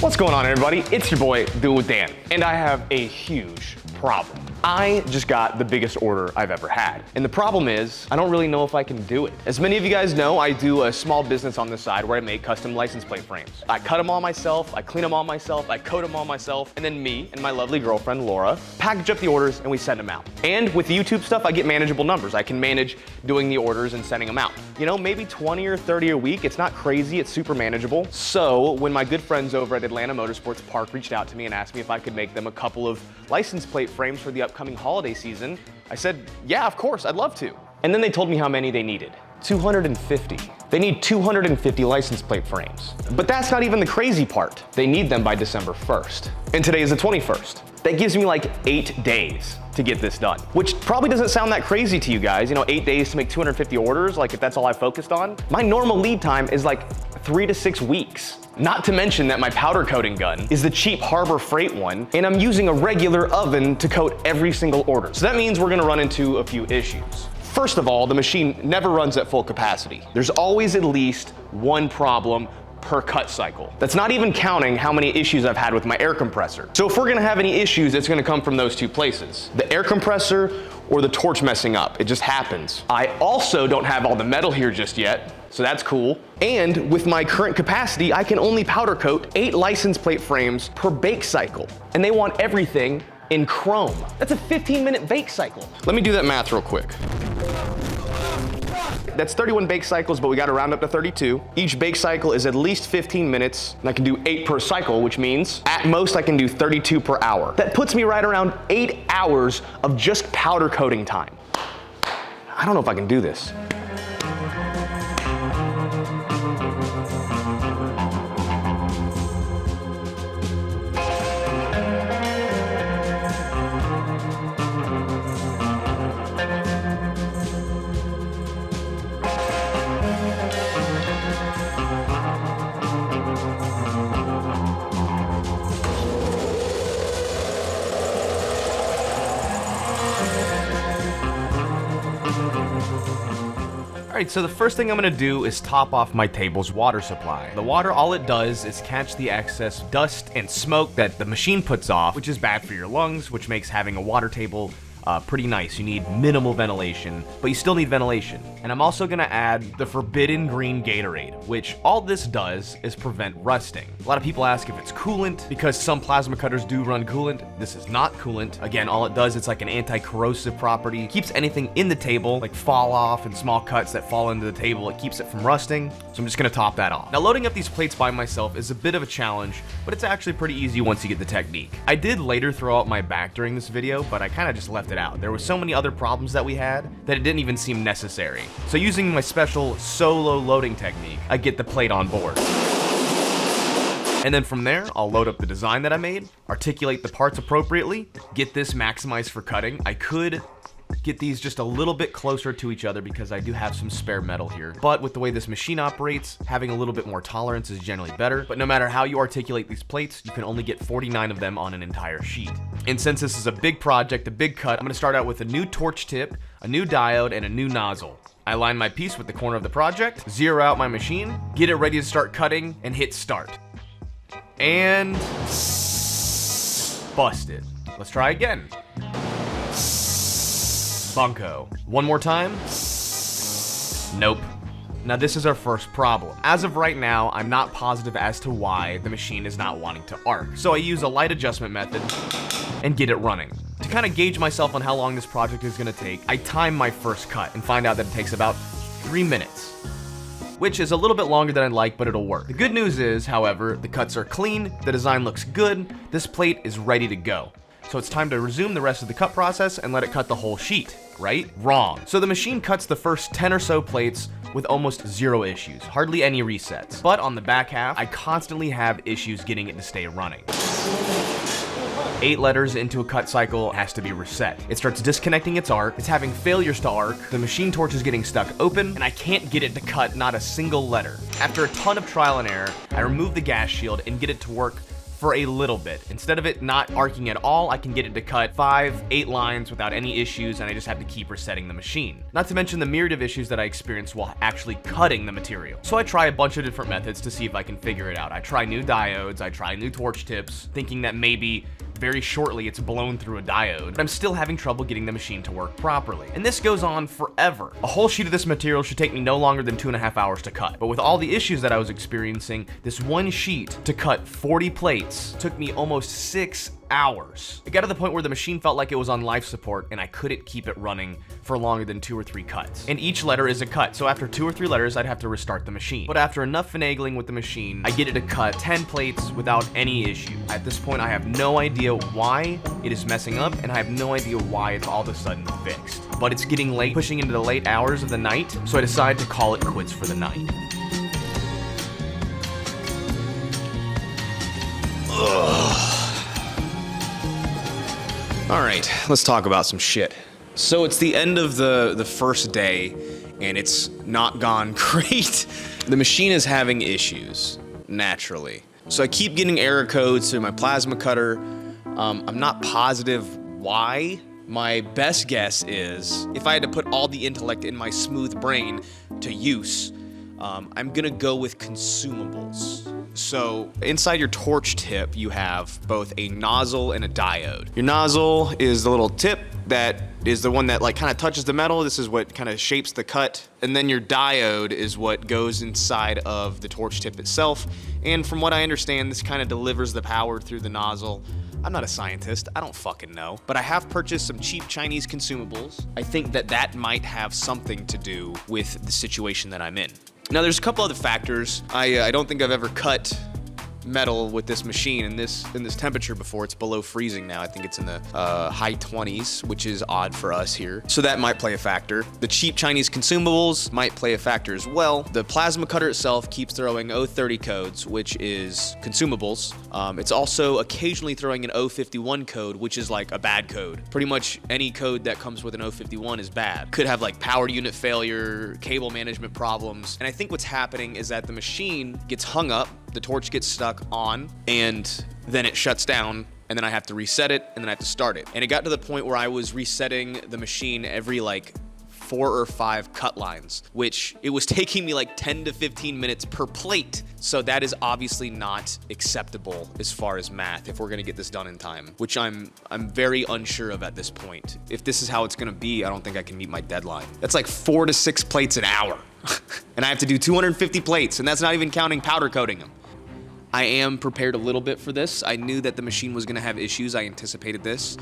What's going on, everybody? It's your boy, DOITWITHDAN, and I have a huge problem. I just got the biggest order I've ever had. And the problem is, I don't really know if I can do it. As many of you guys know, I do a small business on the side where I make custom license plate frames. I cut them all myself, I clean them all myself, I coat them all myself, and then me and my lovely girlfriend, Laura, package up the orders and we send them out. And with the YouTube stuff, I get manageable numbers. I can manage doing the orders and sending them out. You know, maybe 20 or 30 a week. It's not crazy, it's super manageable. So when my good friends over at Atlanta Motorsports Park reached out to me and asked me if I could make them a couple of license plate frames for the upcoming holiday season, I said, yeah, of course, I'd love to. And then they told me how many they needed. 250. They need 250 license plate frames. But that's not even the crazy part. They need them by December 1st. And today is the 21st. That gives me like 8 days to get this done, which probably doesn't sound that crazy to you guys. You know, 8 days to make 250 orders, like if that's all I focused on. My normal lead time is like 3 to 6 weeks. Not to mention that my powder coating gun is the cheap Harbor Freight one, and I'm using a regular oven to coat every single order. So that means we're gonna run into a few issues. First of all, the machine never runs at full capacity. There's always at least one problem per cut cycle. That's not even counting how many issues I've had with my air compressor. So if we're gonna have any issues, it's gonna come from those two places. The air compressor or the torch messing up. It just happens. I also don't have all the metal here just yet, so that's cool. And with my current capacity, I can only powder coat 8 license plate frames per bake cycle. And they want everything in chrome. That's a 15-minute bake cycle. Let me do that math real quick. That's 31 bake cycles, but we gotta round up to 32. Each bake cycle is at least 15 minutes, and I can do 8 per cycle, which means at most I can do 32 per hour. That puts me right around 8 hours of just powder coating time. I don't know if I can do this. All right, so the first thing I'm gonna do is top off my table's water supply. The water, all it does is catch the excess dust and smoke that the machine puts off, which is bad for your lungs, which makes having a water table pretty nice. You need minimal ventilation, but you still need ventilation. And I'm also gonna add the forbidden green Gatorade, which all this does is prevent rusting. A lot of people ask if it's coolant, because some plasma cutters do run coolant. This is not coolant. Again, all it does, it's like an anti-corrosive property. It keeps anything in the table, like fall off and small cuts that fall into the table, it keeps it from rusting. So I'm just gonna top that off. Now, loading up these plates by myself is a bit of a challenge, but it's actually pretty easy once you get the technique. I did later throw out my back during this video, but I kind of just left it out. There were so many other problems that we had that it didn't even seem necessary. So using my special solo loading technique, I get the plate on board. And then from there, I'll load up the design that I made, articulate the parts appropriately, get this maximized for cutting. I could get these just a little bit closer to each other because I do have some spare metal here. But with the way this machine operates, having a little bit more tolerance is generally better. But no matter how you articulate these plates, you can only get 49 of them on an entire sheet. And since this is a big project, a big cut, I'm gonna start out with a new torch tip, a new diode, and a new nozzle. I line my piece with the corner of the project, zero out my machine, get it ready to start cutting, and hit start. And busted. Let's try again. Bunko. One more time. Nope. Now this is our first problem. As of right now, I'm not positive as to why the machine is not wanting to arc. So I use a light adjustment method and get it running. To kind of gauge myself on how long this project is gonna take, I time my first cut and find out that it takes about 3 minutes. Which is a little bit longer than I'd like, but it'll work. The good news is, however, the cuts are clean, the design looks good, this plate is ready to go. So it's time to resume the rest of the cut process and let it cut the whole sheet, right? Wrong. So the machine cuts the first 10 or so plates with almost 0 issues, hardly any resets. But on the back half, I constantly have issues getting it to stay running. 8 letters into a cut cycle has to be reset. It starts disconnecting its arc, it's having failures to arc, the machine torch is getting stuck open, and I can't get it to cut not a single letter. After a ton of trial and error, I remove the gas shield and get it to work for a little bit. Instead of it not arcing at all, I can get it to cut 5-8 lines without any issues, and I just have to keep resetting the machine. Not to mention the myriad of issues that I experience while actually cutting the material. So I try a bunch of different methods to see if I can figure it out. I try new diodes, I try new torch tips, thinking that maybe very shortly it's blown through a diode, but I'm still having trouble getting the machine to work properly. And this goes on forever. A whole sheet of this material should take me no longer than 2.5 hours to cut. But with all the issues that I was experiencing, this one sheet to cut 40 plates took me almost 6 hours. It got to the point where the machine felt like it was on life support and I couldn't keep it running for longer than 2 or 3 cuts. And each letter is a cut, so after 2 or 3 letters, I'd have to restart the machine. But after enough finagling with the machine, I get it to cut 10 plates without any issue. At this point, I have no idea why it is messing up, and I have no idea why it's all of a sudden fixed. But it's getting late, pushing into the late hours of the night, so I decide to call it quits for the night. All right, let's talk about some shit. So it's the end of the first day, and it's not gone great. The machine is having issues, naturally. So I keep getting error codes through my plasma cutter. I'm not positive why. My best guess is, if I had to put all the intellect in my smooth brain to use, I'm gonna go with consumables. So inside your torch tip, you have both a nozzle and a diode. Your nozzle is the little tip that is the one that like kind of touches the metal. This is what kind of shapes the cut. And then your diode is what goes inside of the torch tip itself. And from what I understand, this kind of delivers the power through the nozzle. I'm not a scientist, I don't fucking know. But I have purchased some cheap Chinese consumables. I think that that might have something to do with the situation that I'm in. Now there's a couple other factors. I don't think I've ever cut metal with this machine in this temperature before. It's below freezing now. I think it's in the high 20s, which is odd for us here. So that might play a factor. The cheap Chinese consumables might play a factor as well. The plasma cutter itself keeps throwing 030 codes, which is consumables. It's also occasionally throwing an 051 code, which is like a bad code. Pretty much any code that comes with an 051 is bad. Could have like power unit failure, cable management problems. And I think what's happening is that the machine gets hung up, the torch gets stuck on, and then it shuts down, and then I have to reset it, and then I have to start it. And it got to the point where I was resetting the machine every like 4 or 5 cut lines, which it was taking me like 10 to 15 minutes per plate. So that is obviously not acceptable as far as math if we're gonna get this done in time, which I'm very unsure of at this point. If this is how it's gonna be, I don't think I can meet my deadline. That's like 4 to 6 plates an hour. And I have to do 250 plates, and that's not even counting powder coating them. I am prepared a little bit for this. I knew that the machine was gonna have issues. I anticipated this.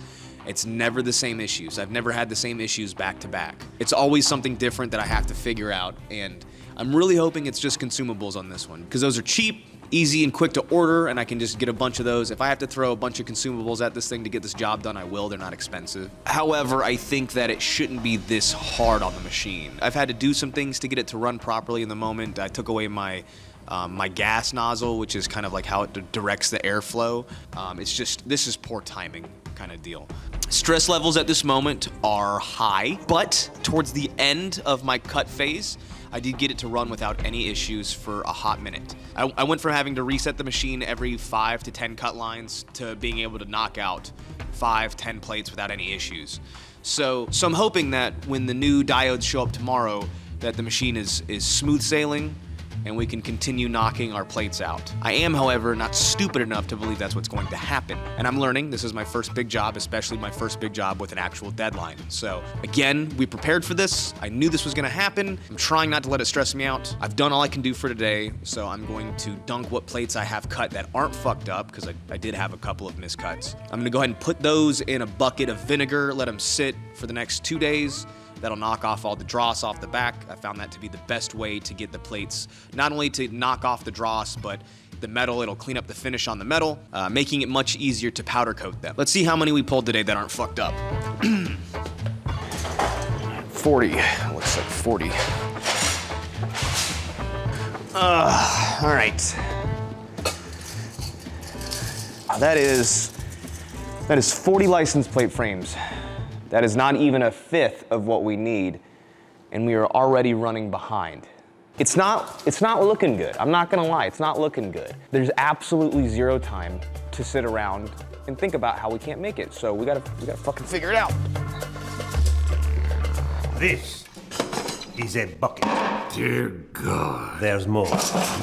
It's never the same issues. I've never had the same issues back to back. It's always something different that I have to figure out, and I'm really hoping it's just consumables on this one, because those are cheap, easy, and quick to order, and I can just get a bunch of those. If I have to throw a bunch of consumables at this thing to get this job done, I will. They're not expensive. However, I think that it shouldn't be this hard on the machine. I've had to do some things to get it to run properly in the moment. I took away my gas nozzle, which is kind of like how it directs the airflow. It's just, this is poor timing kind of deal. Stress levels at this moment are high, but towards the end of my cut phase, I did get it to run without any issues for a hot minute. I went from having to reset the machine every 5 to 10 cut lines to being able to knock out 5-10 plates without any issues. So I'm hoping that when the new diodes show up tomorrow, that the machine is smooth sailing and we can continue knocking our plates out. I am, however, not stupid enough to believe that's what's going to happen. And I'm learning. This is my first big job, especially my first big job with an actual deadline. So again, we prepared for this. I knew this was gonna happen. I'm trying not to let it stress me out. I've done all I can do for today, so I'm going to dunk what plates I have cut that aren't fucked up, because I did have a couple of miscuts. I'm gonna go ahead and put those in a bucket of vinegar, let them sit for the next 2 days. That'll knock off all the dross off the back. I found that to be the best way to get the plates, not only to knock off the dross, but the metal. It'll clean up the finish on the metal, making it much easier to powder coat them. Let's see how many we pulled today that aren't fucked up. 40, looks like 40. All right. That is 40 license plate frames. That is not even a fifth of what we need, and we are already running behind. It's not looking good. I'm not gonna lie, it's not looking good. There's absolutely zero time to sit around and think about how we can't make it. So we gotta fucking figure it out. This is a bucket. Dear God. There's more.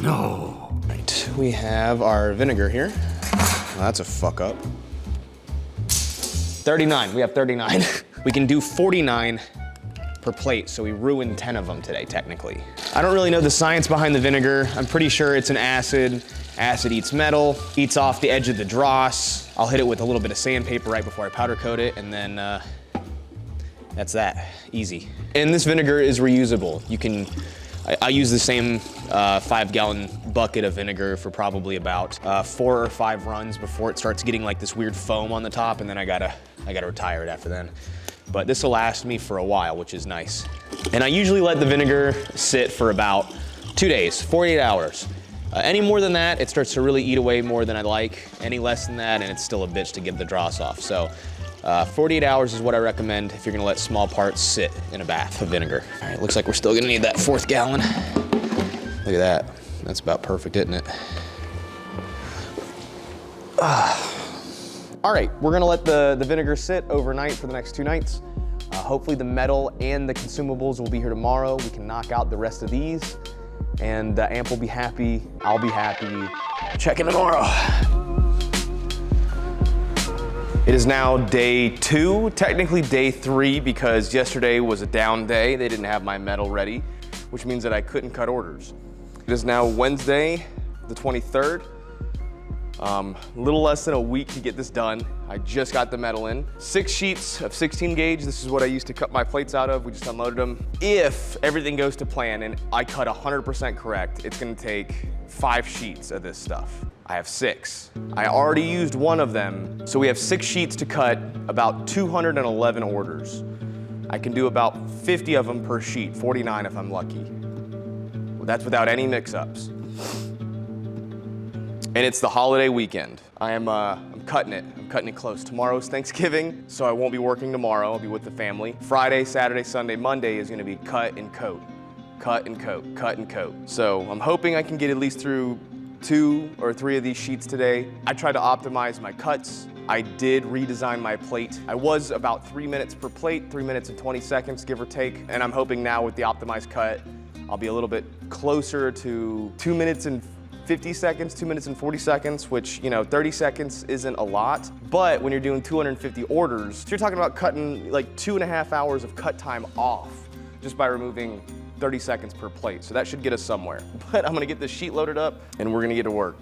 No. Right, we have our vinegar here. Well, that's a fuck up. 39, we have 39. We can do 49 per plate, so we ruined 10 of them today, technically. I don't really know the science behind the vinegar. I'm pretty sure it's an acid. Acid eats metal, eats off the edge of the dross. I'll hit it with a little bit of sandpaper right before I powder coat it, and then that's that, easy. And this vinegar is reusable. You can, I use the same 5-gallon bucket of vinegar for probably about 4 or 5 runs before it starts getting like this weird foam on the top, and then I gotta retire it after then. But this will last me for a while, which is nice. And I usually let the vinegar sit for about 2 days, 48 hours. Any more than that, it starts to really eat away more than I like. Any less than that, and it's still a bitch to get the dross off. So 48 hours is what I recommend if you're gonna let small parts sit in a bath of vinegar. All right, looks like we're still gonna need that 4th gallon. Look at that. That's about perfect, isn't it? All right, we're gonna let the vinegar sit overnight for the next 2 nights. Hopefully the metal and the consumables will be here tomorrow. We can knock out the rest of these, and Amp will be happy, I'll be happy. Check in tomorrow. It is now day 2, technically day 3, because yesterday was a down day. They didn't have my metal ready, which means that I couldn't cut orders. It is now Wednesday, the 23rd. A little less than a week to get this done. I just got the metal in. 6 sheets of 16 gauge. This is what I used to cut my plates out of. We just unloaded them. If everything goes to plan and I cut 100% correct, it's gonna take 5 sheets of this stuff. I have 6. I already used 1 of them, so we have 6 sheets to cut, about 211 orders. I can do about 50 of them per sheet, 49 if I'm lucky. Well, that's without any mix-ups. And it's the holiday weekend. I'm cutting it. I'm cutting it close. Tomorrow's Thanksgiving, so I won't be working tomorrow. I'll be with the family. Friday, Saturday, Sunday, Monday is gonna be cut and coat. Cut and coat, cut and coat. So I'm hoping I can get at least through 2 or 3 of these sheets today. I tried to optimize my cuts. I did redesign my plate. I was about 3 minutes per plate, 3 minutes and 20 seconds, give or take. And I'm hoping now with the optimized cut, I'll be a little bit closer to 2 minutes and 50 seconds, 2 minutes and 40 seconds, which, you know, 30 seconds isn't a lot. But when you're doing 250 orders, you're talking about cutting like 2.5 hours of cut time off just by removing 30 seconds per plate. So that should get us somewhere. But I'm gonna get this sheet loaded up and we're gonna get to work.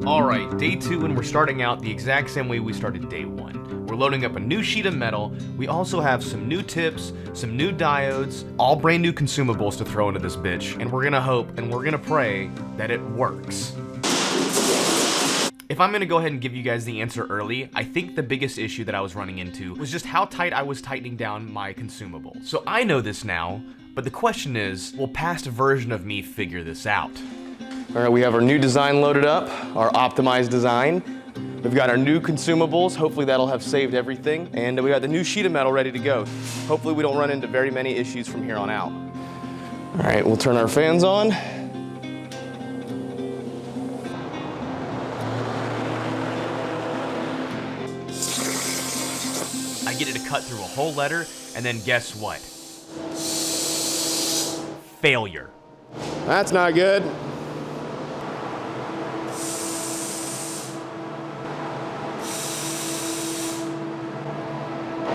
All right, day 2, and we're starting out the exact same way we started day 1. We're loading up a new sheet of metal. We also have some new tips, some new diodes, all brand new consumables to throw into this bitch. And we're gonna hope and we're gonna pray that it works. If I'm gonna go ahead and give you guys the answer early, I think the biggest issue that I was running into was just how tight I was tightening down my consumable. So I know this now, but the question is, will past version of me figure this out? All right, we have our new design loaded up, our optimized design. We've got our new consumables. Hopefully that'll have saved everything. And we got the new sheet of metal ready to go. Hopefully we don't run into very many issues from here on out. All right, we'll turn our fans on. I get it to cut through a whole letter, and then guess what? Failure. That's not good.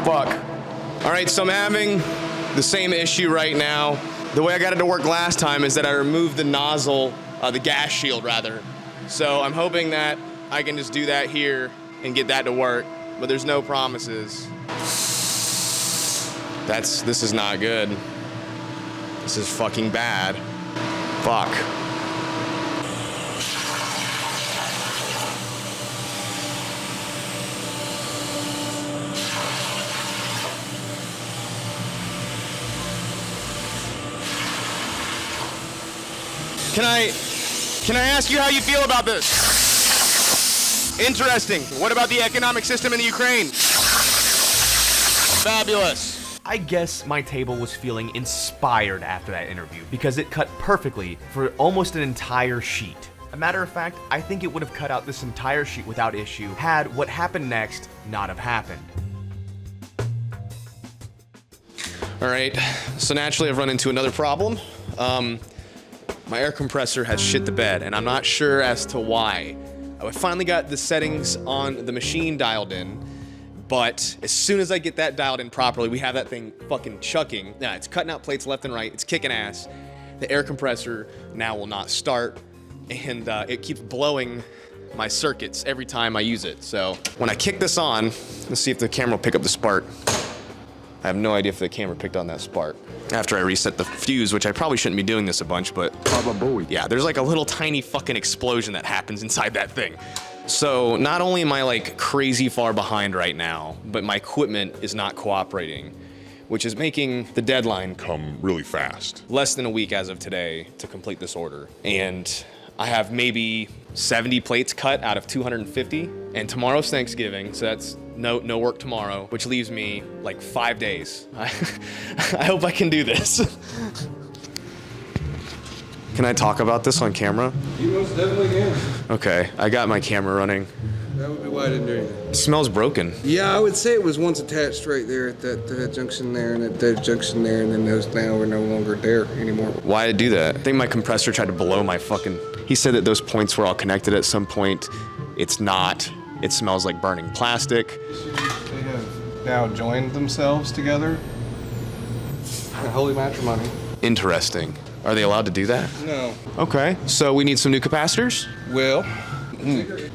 Fuck. All right, so I'm having the same issue right now. The way I got it to work last time is that I removed the nozzle, the gas shield rather. So I'm hoping that I can just do that here and get that to work, but there's no promises. This is not good. This is fucking bad. Fuck. Can I ask you how you feel about this? Interesting. What about the economic system in the Ukraine? Fabulous. I guess my table was feeling inspired after that interview because it cut perfectly for almost an entire sheet. A matter of fact, I think it would have cut out this entire sheet without issue had what happened next not have happened. All right, so naturally I've run into another problem. My air compressor has shit the bed, and I'm not sure as to why. I finally got the settings on the machine dialed in, but as soon as I get that dialed in properly, we have that thing fucking chucking. Yeah, it's cutting out plates left and right, it's kicking ass. The air compressor now will not start, and it keeps blowing my circuits every time I use it. So when I kick this on, let's see if the camera will pick up the spark. I have no idea if the camera picked on that spark. After I reset the fuse, which I probably shouldn't be doing this a bunch, but yeah, there's like a little tiny fucking explosion that happens inside that thing. So not only am I like crazy far behind right now, but my equipment is not cooperating, which is making the deadline come really fast. Less than a week as of today to complete this order. And I have maybe 70 plates cut out of 250, and tomorrow's Thanksgiving, so that's no work tomorrow, which leaves me like 5 days. I hope I can do this. Can I talk about this on camera? You most definitely can. Okay, I got my camera running. That would be why I didn't do anything. It smells broken. Yeah, I would say it was once attached right there at that junction there and at that junction there, and then those now are no longer there anymore. Why did I do that? I think my compressor tried to blow my fucking... He said that those points were all connected at some point. It's not. It smells like burning plastic. They have now joined themselves together. Holy matrimony. Interesting. Are they allowed to do that? No. Okay, so we need some new capacitors? Well,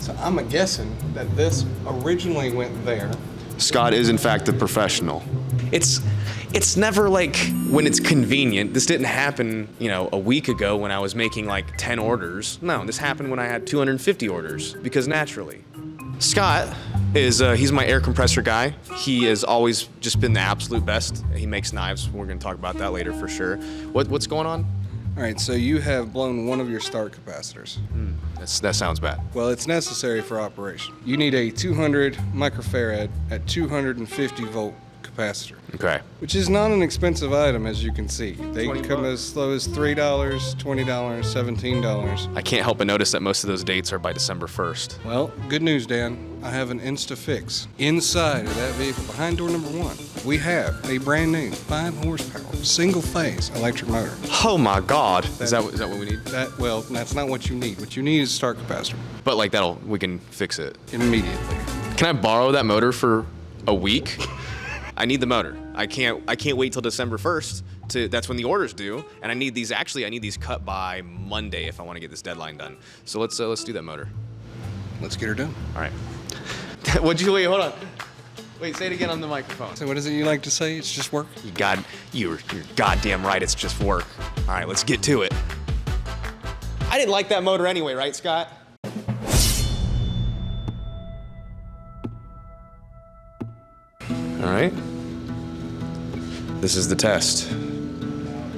so I'm guessing that this originally went there. Scott is in fact a professional. It's never like when it's convenient. This didn't happen, you know, a week ago when I was making like 10 orders. No, this happened when I had 250 orders, because naturally. Scott is, he's my air compressor guy. He has always just been the absolute best. He makes knives. We're gonna talk about that later for sure. What's going on? All right, so you have blown one of your start capacitors. That sounds bad. Well, it's necessary for operation. You need a 200 microfarad at 250 volt capacitor. Okay. Which is not an expensive item, as you can see. They can come as low as $3, $20, $17. I can't help but notice that most of those dates are by December 1st. Well, good news, Dan. I have an Insta-Fix. Inside of that vehicle, behind door number 1, we have a brand new 5 horsepower, single-phase electric motor. Oh my God. Is that what we need? Well, that's not what you need. What you need is a start capacitor. But like we can fix it. Immediately. Can I borrow that motor for a week? I need the motor. I can't wait till December 1st that's when the order's due, and I need these cut by Monday if I want to get this deadline done. So let's do that motor. Let's get her done. All right. Wait, hold on. Wait, say it again on the microphone. So what is it you like to say? It's just work? You're goddamn right, it's just work. All right, let's get to it. I didn't like that motor anyway, right, Scott? All right. This is the test.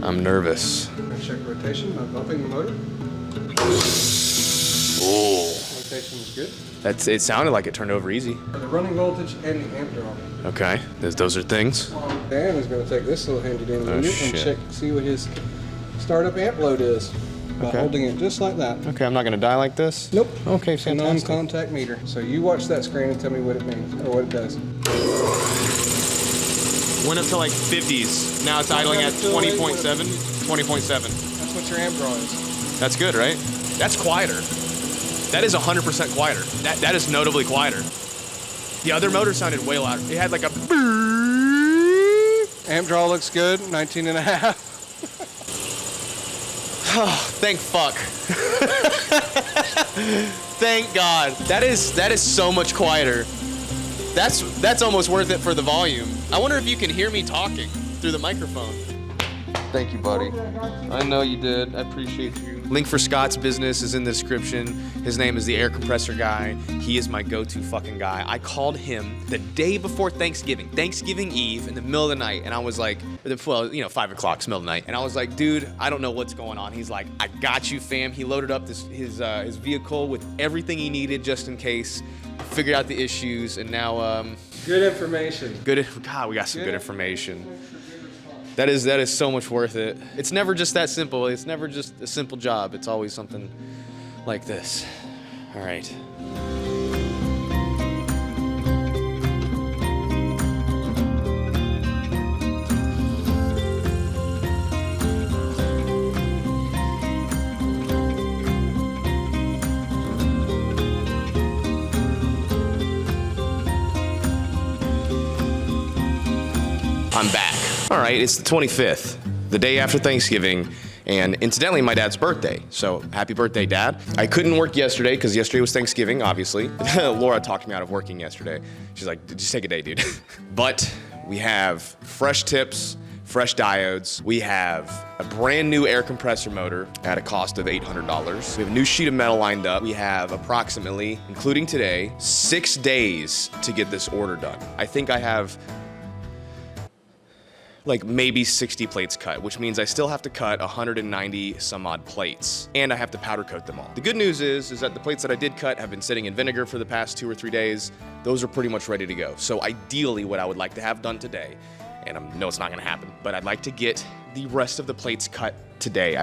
I'm nervous. Check rotation, not bumping the motor. Oh. Rotation is good. It sounded like it turned over easy. The running voltage and the amp draw. Okay, those are things. Dan is going to take this little handy dandy unit and shit. see what his startup amp load is. By holding it just like that. Okay, I'm not going to die like this? Nope. Okay, It's a fantastic. non-contact meter. So you watch that screen and tell me what it means, or what it does. Went up to like 50s. Now it's idling at 20.7. 20.7. That's what your amp draw is. That's good, right? That's quieter. That is 100% quieter. That is notably quieter. The other motor sounded way louder. It had like a... Amp draw looks good, 19.5. Oh, thank fuck. Thank God. That is so much quieter. That's almost worth it for the volume. I wonder if you can hear me talking through the microphone. Thank you, buddy. I know you did. I appreciate you. Link for Scott's business is in the description. His name is the air compressor guy. He is my go-to fucking guy. I called him the day before Thanksgiving Eve, in the middle of the night, and I was like, well, you know, 5 o'clock, middle of the night, and I was like, dude, I don't know what's going on. He's like, I got you, fam. He loaded up his vehicle with everything he needed just in case. Figured out the issues, and now Good information. God, we got some good information. That is so much worth it. It's never just that simple. It's never just a simple job. It's always something like this. All right. I'm back. All right, it's the 25th, the day after Thanksgiving, and incidentally, my dad's birthday. So happy birthday, Dad. I couldn't work yesterday because yesterday was Thanksgiving, obviously. Laura talked me out of working yesterday. She's like, just take a day, dude. But we have fresh tips, fresh diodes. We have a brand new air compressor motor at a cost of $800. We have a new sheet of metal lined up. We have approximately, including today, 6 days to get this order done. I think I have like maybe 60 plates cut, which means I still have to cut 190 some odd plates, and I have to powder coat them all. The good news is that the plates that I did cut have been sitting in vinegar for the past 2 or 3 days. Those are pretty much ready to go. So ideally what I would like to have done today, and I know it's not gonna happen, but I'd like to get the rest of the plates cut today.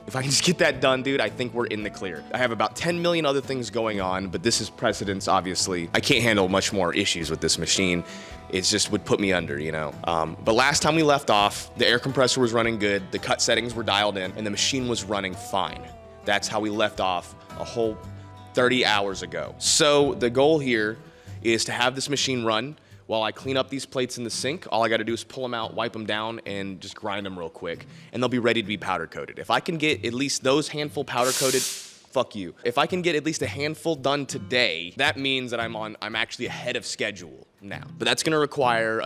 If I can just get that done, dude, I think we're in the clear. I have about 10 million other things going on, but this is precedence, obviously. I can't handle much more issues with this machine. It just would put me under, you know? But last time we left off, the air compressor was running good, the cut settings were dialed in, and the machine was running fine. That's how we left off a whole 30 hours ago. So the goal here is to have this machine run while I clean up these plates in the sink. All I gotta do is pull them out, wipe them down, and just grind them real quick, and they'll be ready to be powder coated. If I can get at least those handful powder coated, fuck you. If I can get at least a handful done today, that means that I'm actually ahead of schedule now. But that's gonna require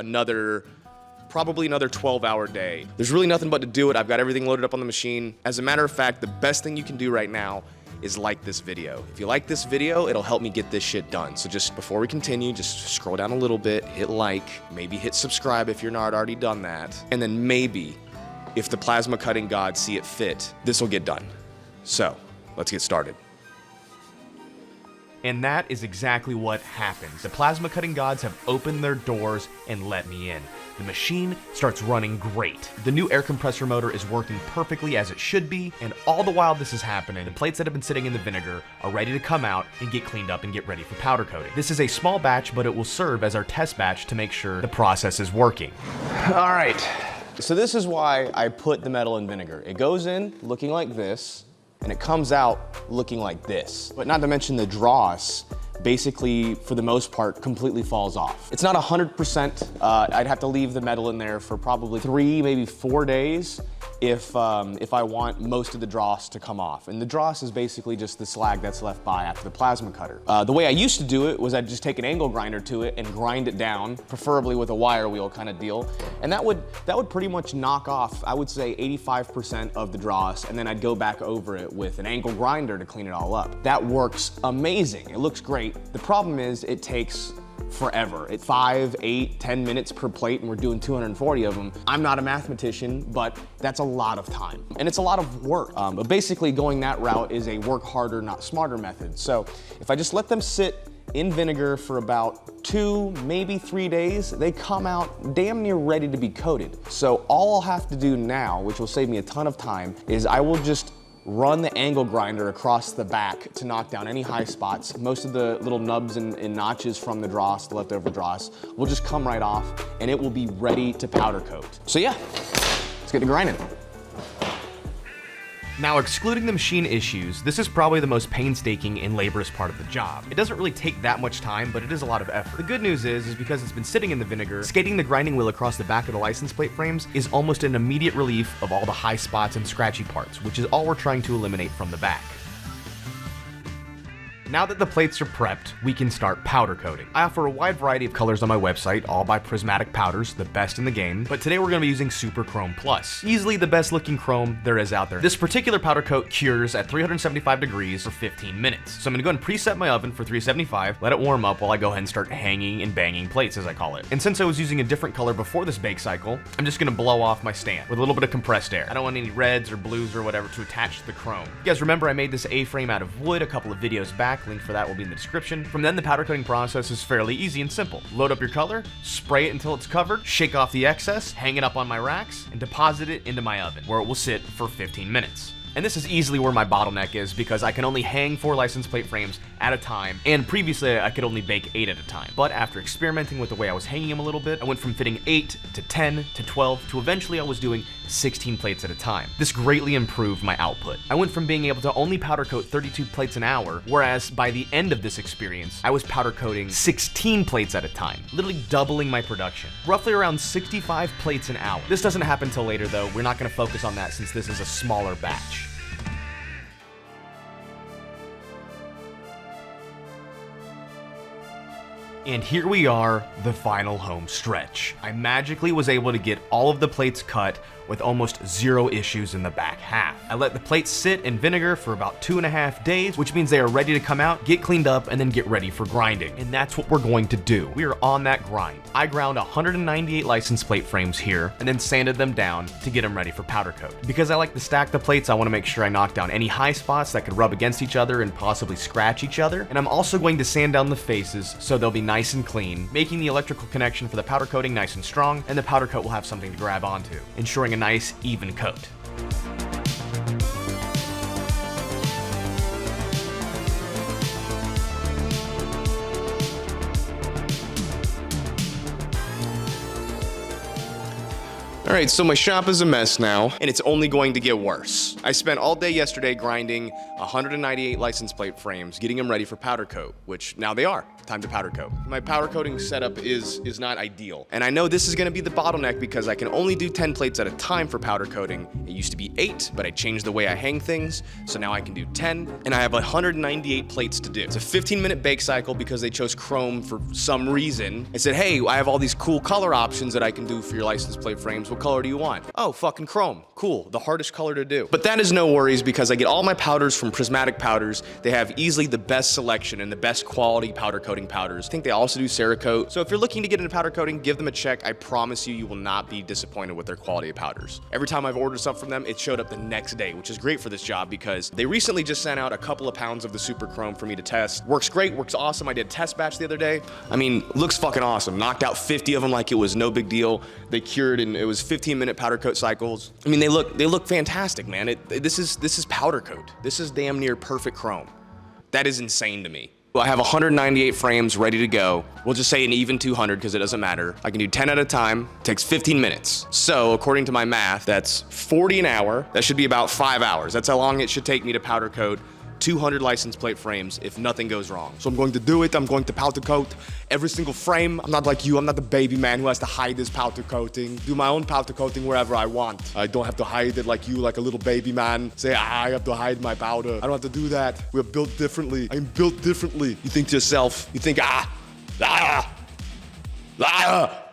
probably another 12-hour day. There's really nothing but to do it. I've got everything loaded up on the machine. As a matter of fact, the best thing you can do right now is like this video. If you like this video, it'll help me get this shit done. So just before we continue, just scroll down a little bit, hit like, maybe hit subscribe if you're not already done that. And then maybe, if the plasma cutting gods see it fit, this will get done. So, let's get started. And that is exactly what happened. The plasma cutting gods have opened their doors and let me in. The machine starts running great. The new air compressor motor is working perfectly as it should be, and all the while this is happening, the plates that have been sitting in the vinegar are ready to come out and get cleaned up and get ready for powder coating. This is a small batch, but it will serve as our test batch to make sure the process is working. All right, so this is why I put the metal in vinegar. It goes in looking like this, and it comes out looking like this. But not to mention the dross basically, for the most part, completely falls off. It's not 100%. I'd have to leave the metal in there for probably 3, maybe 4 days if I want most of the dross to come off. And the dross is basically just the slag that's left by after the plasma cutter. The way I used to do it was I'd just take an angle grinder to it and grind it down, preferably with a wire wheel kind of deal. And that would pretty much knock off, I would say 85% of the dross, and then I'd go back over it with an angle grinder to clean it all up. That works amazing. It looks great. The problem is it takes forever. It's 5, 8, 10 minutes per plate, and we're doing 240 of them. I'm not a mathematician, but that's a lot of time. And it's a lot of work. But basically going that route is a work harder, not smarter method. So if I just let them sit in vinegar for about 2, maybe 3 days, they come out damn near ready to be coated. So all I'll have to do now, which will save me a ton of time, is I will just run the angle grinder across the back to knock down any high spots. Most of the little nubs and notches from the dross, the leftover dross, will just come right off, and it will be ready to powder coat. So yeah, let's get to grinding. Now, excluding the machine issues, this is probably the most painstaking and laborious part of the job. It doesn't really take that much time, but it is a lot of effort. The good news is because it's been sitting in the vinegar, skating the grinding wheel across the back of the license plate frames is almost an immediate relief of all the high spots and scratchy parts, which is all we're trying to eliminate from the back. Now that the plates are prepped, we can start powder coating. I offer a wide variety of colors on my website, all by Prismatic Powders, the best in the game, but today we're gonna be using Super Chrome Plus, easily the best looking chrome there is out there. This particular powder coat cures at 375 degrees for 15 minutes. So I'm gonna go ahead and preset my oven for 375, let it warm up while I go ahead and start hanging and banging plates, as I call it. And since I was using a different color before this bake cycle, I'm just gonna blow off my stand with a little bit of compressed air. I don't want any reds or blues or whatever to attach to the chrome. You guys remember I made this A-frame out of wood a couple of videos back, link for that will be in the description. From then, the powder coating process is fairly easy and simple. Load up your color, spray it until it's covered, shake off the excess, hang it up on my racks, and deposit it into my oven, where it will sit for 15 minutes. And this is easily where my bottleneck is because I can only hang 4 license plate frames at a time, and previously I could only bake 8 at a time. But after experimenting with the way I was hanging them a little bit, I went from fitting 8 to 10 to 12 to eventually I was doing 16 plates at a time. This greatly improved my output. I went from being able to only powder coat 32 plates an hour, whereas by the end of this experience, I was powder coating 16 plates at a time, literally doubling my production. Roughly around 65 plates an hour. This doesn't happen till later though. We're not gonna focus on that since this is a smaller batch. And here we are, the final home stretch. I magically was able to get all of the plates cut with almost 0 issues in the back half. I let the plates sit in vinegar for about 2.5 days, which means they are ready to come out, get cleaned up, and then get ready for grinding. And that's what we're going to do. We are on that grind. I ground 198 license plate frames here, and then sanded them down to get them ready for powder coat. Because I like to stack the plates, I want to make sure I knock down any high spots that could rub against each other and possibly scratch each other. And I'm also going to sand down the faces so they'll be nice and clean, making the electrical connection for the powder coating nice and strong, and the powder coat will have something to grab onto, ensuring a nice, even coat. All right, so my shop is a mess now, and it's only going to get worse. I spent all day yesterday grinding 198 license plate frames, getting them ready for powder coat, which now they are. Time to powder coat. My powder coating setup is not ideal, and I know this is gonna be the bottleneck because I can only do 10 plates at a time for powder coating. It used to be 8, but I changed the way I hang things, so now I can do 10, and I have 198 plates to do. It's a 15-minute bake cycle because they chose chrome for some reason. I said, hey, I have all these cool color options that I can do for your license plate frames. What color do you want? Oh, fucking chrome. Cool, the hardest color to do. But that is no worries because I get all my powders from Prismatic Powders. They have easily the best selection and the best quality powder coating powders. I think they also do Cerakote. So if you're looking to get into powder coating, give them a check. I promise you, you will not be disappointed with their quality of powders. Every time I've ordered stuff from them, it showed up the next day, which is great for this job because they recently just sent out a couple of pounds of the Super Chrome for me to test. Works great, works awesome. I did a test batch the other day. I mean, looks fucking awesome. Knocked out 50 of them like it was no big deal. They cured and it was 15-minute powder coat cycles. I mean, they look fantastic, man. This is powder coat. This is damn near perfect chrome. That is insane to me. I have 198 frames ready to go. We'll just say an even 200 because it doesn't matter. I can do 10 at a time, takes 15 minutes. So according to my math, that's 40 an hour. That should be about 5 hours. That's how long it should take me to powder coat 200 license plate frames if nothing goes wrong. So I'm going to do it. I'm going to powder coat every single frame. I'm not like you. I'm not the baby man who has to hide his powder coating. Do my own powder coating wherever I want. I don't have to hide it like you, like a little baby man. Say, I have to hide my powder. I don't have to do that. We're built differently. I'm built differently. You think to yourself, you think, you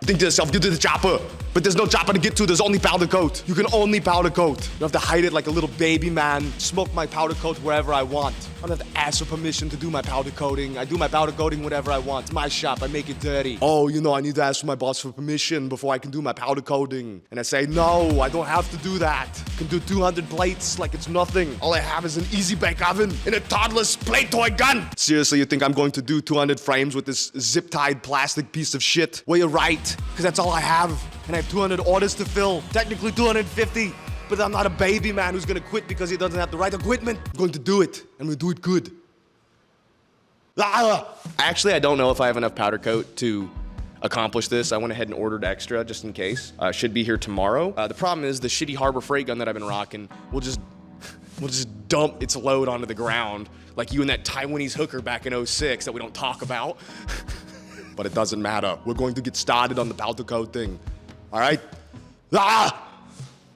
think to yourself, get to the chopper. But there's no chopper to get to, there's only powder coat. You can only powder coat. You don't have to hide it like a little baby man. Smoke my powder coat wherever I want. I don't have to ask for permission to do my powder coating. I do my powder coating whenever I want. It's my shop, I make it dirty. Oh, you know, I need to ask my boss for permission before I can do my powder coating. And I say, no, I don't have to do that. I can do 200 plates like it's nothing. All I have is an easy bake oven and a toddler's play toy gun. Seriously, you think I'm going to do 200 frames with this zip-tied plastic piece of shit? Well, you're right, because that's all I have. And I have 200 orders to fill, technically 250, but I'm not a baby man who's gonna quit because he doesn't have the right equipment. I'm going to do it, and we'll do it good. Actually, I don't know if I have enough powder coat to accomplish this. I went ahead and ordered extra just in case. Should be here tomorrow. The problem is the shitty Harbor Freight gun that I've been rocking will just dump its load onto the ground like you and that Taiwanese hooker back in 06 that we don't talk about. But it doesn't matter. We're going to get started on the powder coat thing. All right?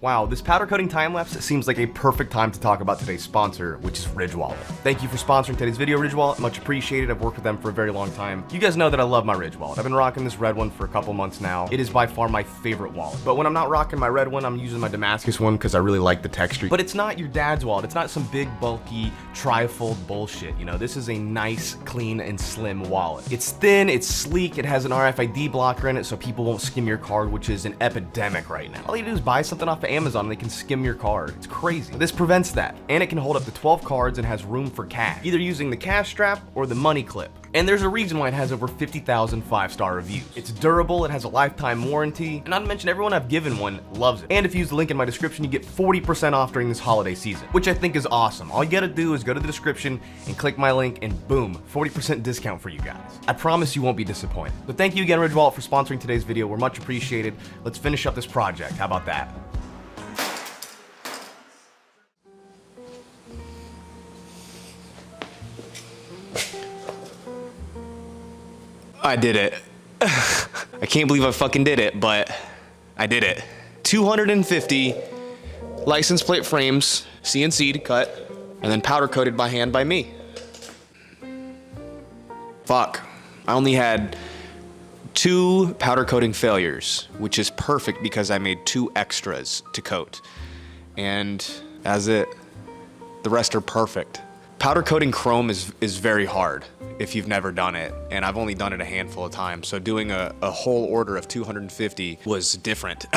Wow, this powder coating time lapse seems like a perfect time to talk about today's sponsor, which is Ridge Wallet. Thank you for sponsoring today's video, Ridge Wallet. Much appreciated. I've worked with them for a very long time. You guys know that I love my Ridge Wallet. I've been rocking this red one for a couple months now. It is by far my favorite wallet. But when I'm not rocking my red one, I'm using my Damascus one because I really like the texture. But it's not your dad's wallet. It's not some big, bulky, tri-fold bullshit. You know, this is a nice, clean, and slim wallet. It's thin, it's sleek, it has an RFID blocker in it so people won't skim your card, which is an epidemic right now. All you do is buy something off of Amazon and they can skim your card. It's crazy. This prevents that. And it can hold up to 12 cards and has room for cash, either using the cash strap or the money clip. And there's a reason why it has over 50,000 5-star reviews. It's durable, it has a lifetime warranty, and not to mention everyone I've given one loves it. And if you use the link in my description, you get 40% off during this holiday season, which I think is awesome. All you gotta do is go to the description and click my link and boom, 40% discount for you guys. I promise you won't be disappointed. But thank you again, Ridge Wallet, for sponsoring today's video. We're much appreciated. Let's finish up this project. How about that? I did it. I can't believe I fucking did it, but I did it. 250 license plate frames, CNC'd, cut, and then powder coated by hand by me. Fuck. I only had 2 powder coating failures, which is perfect because I made 2 extras to coat. And that's it. The rest are perfect. Powder coating chrome is very hard if you've never done it, and I've only done it a handful of times, so doing a whole order of 250 was different,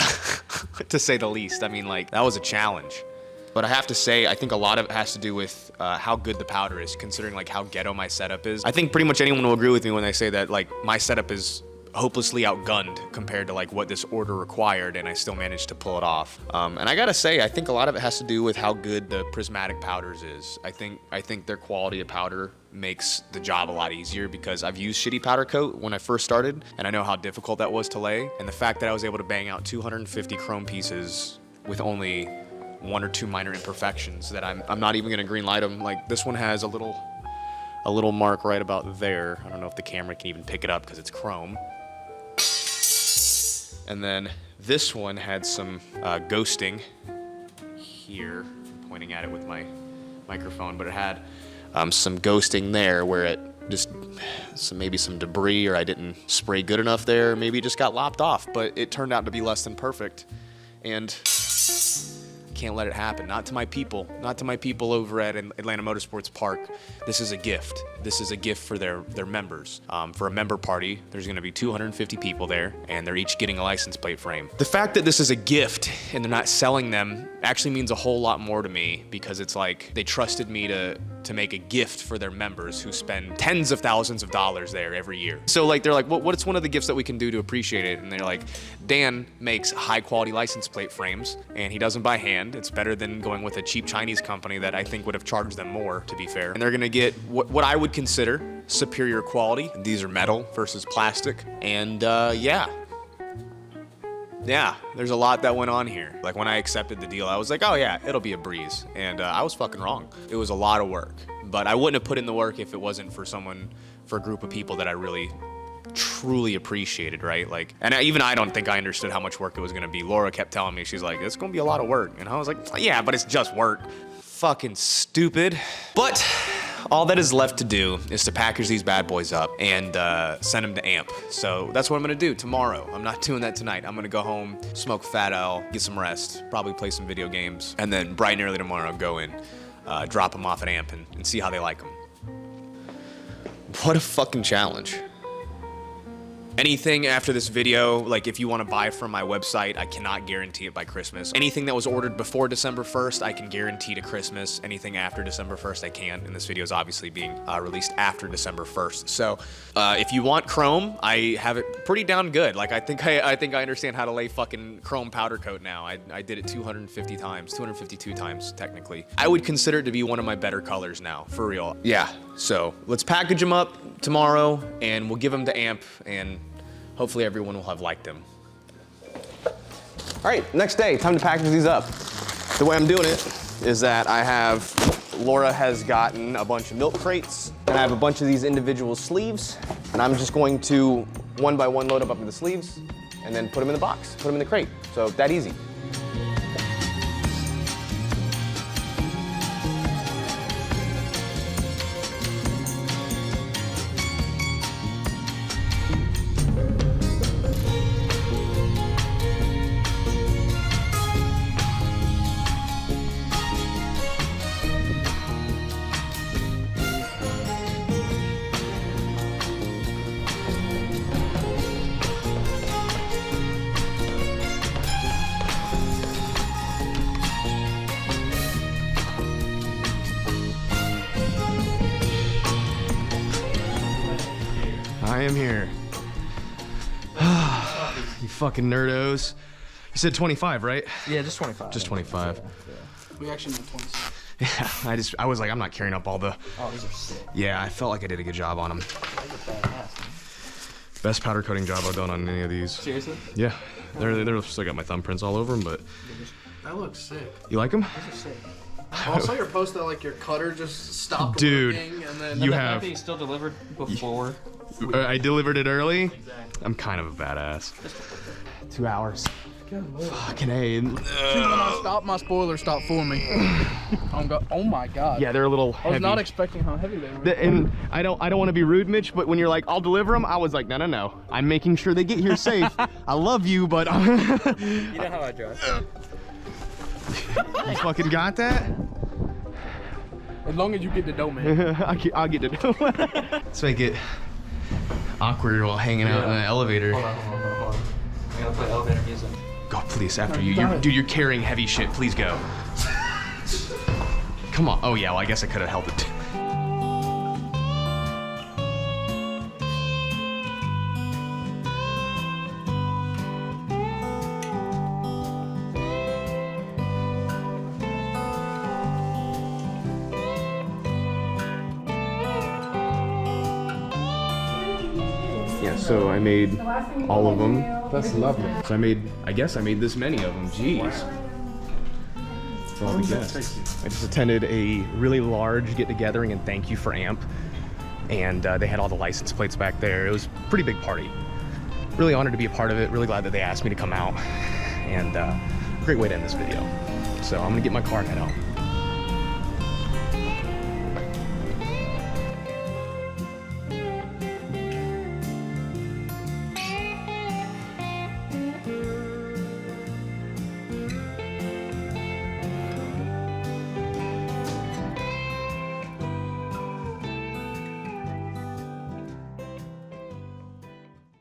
to say the least. I mean, like, that was a challenge. But I have to say, I think a lot of it has to do with how good the powder is, considering like how ghetto my setup is. I think pretty much anyone will agree with me when they say that like my setup is hopelessly outgunned compared to like what this order required, and I still managed to pull it off. And I gotta say, I think a lot of it has to do with how good the Prismatic Powders is. I think their quality of powder makes the job a lot easier because I've used shitty powder coat when I first started, and I know how difficult that was to lay. And the fact that I was able to bang out 250 chrome pieces with only 1 or 2 minor imperfections that I'm not even gonna green light them. Like this one has a little mark right about there. I don't know if the camera can even pick it up because it's chrome. And then this one had some ghosting here. I'm pointing at it with my microphone, but it had some ghosting there where it just, maybe some debris, or I didn't spray good enough there. Maybe it just got lopped off, but it turned out to be less than perfect. And can't let it happen. Not to my people over at Atlanta Motorsports Park. This is a gift. This is a gift for their members. For a member party, there's gonna be 250 people there, and they're each getting a license plate frame. The fact that this is a gift and they're not selling them actually means a whole lot more to me, because it's like they trusted me to make a gift for their members who spend tens of thousands of dollars there every year. So like they're like, what's one of the gifts that we can do to appreciate it? And they're like, Dan makes high quality license plate frames and he doesn't buy hand. It's better than going with a cheap Chinese company that I think would have charged them more, to be fair. And they're gonna get what I would consider superior quality. These are metal versus plastic. And yeah, there's a lot that went on here. Like when I accepted the deal, I was like, oh yeah, it'll be a breeze. And I was fucking wrong. It was a lot of work, but I wouldn't have put in the work if it wasn't for a group of people that I really truly appreciated, right? Like, and even I don't think I understood how much work it was gonna be. Laura kept telling me, she's like, it's gonna be a lot of work. And I was like, yeah, but it's just work. Fucking stupid. But all that is left to do is to package these bad boys up and send them to AMP. So that's what I'm gonna do tomorrow. I'm not doing that tonight. I'm gonna go home, smoke Fat L, get some rest, probably play some video games, and then bright and early tomorrow go in, drop them off at AMP and see how they like them. What a fucking challenge. Anything after this video, like if you want to buy from my website, I cannot guarantee it by Christmas. Anything that was ordered before December 1st, I can guarantee to Christmas. Anything after December 1st, I can't. And this video is obviously being released after December 1st. So if you want chrome, I have it pretty down good. Like I think I understand how to lay fucking chrome powder coat now. I did it 250 times, 252 times technically. I would consider it to be one of my better colors now, for real. Yeah, so let's package them up tomorrow and we'll give them to AMP, and hopefully everyone will have liked them. All right, next day, time to package these up. The way I'm doing it is that Laura has gotten a bunch of milk crates, and I have a bunch of these individual sleeves, and I'm just going to one by one load them up into the sleeves, and then put them in the box, put them in the crate. So that easy. time here. You fucking nerdos. You said 25, right? Yeah, just 25. Just 25. We actually meant 26. Yeah, I was like, I'm not carrying up all the. Oh, these are sick. Yeah, I felt like I did a good job on them. These are badass, man. Best powder coating job I've done on any of these. Seriously? Yeah, they're still got my thumbprints all over them, but. That looks sick. You like them? These are sick. I saw your post that like your cutter just stopped Dude, working, and then you have. He still delivered before. I delivered it early. I'm kind of a badass. 2 hours. Fucking A. when I stopped, my spoiler stopped for me. Oh my god. Yeah, they're a little heavy. I was not expecting how heavy they were. And I don't want to be rude, Mitch, but when you're like, I'll deliver them, I was like, no. I'm making sure they get here safe. I love you, but. You know how I drive. You fucking got that? As long as you get the dough, man. I'll get the dough. Let's make it awkward while hanging out in an elevator. Hold on. I gotta play elevator music. Go, please, after you. Dude, you're carrying heavy shit. Please go. Come on. Oh, yeah, well, I guess I could have held it. Yeah, so I made all of them. That's lovely. So I guess I made this many of them. Jeez. That's all I guess. I just attended a really large get-togethering and thank you for AMP. And they had all the license plates back there. It was a pretty big party. Really honored to be a part of it. Really glad that they asked me to come out. And great way to end this video. So I'm gonna get my car and head out.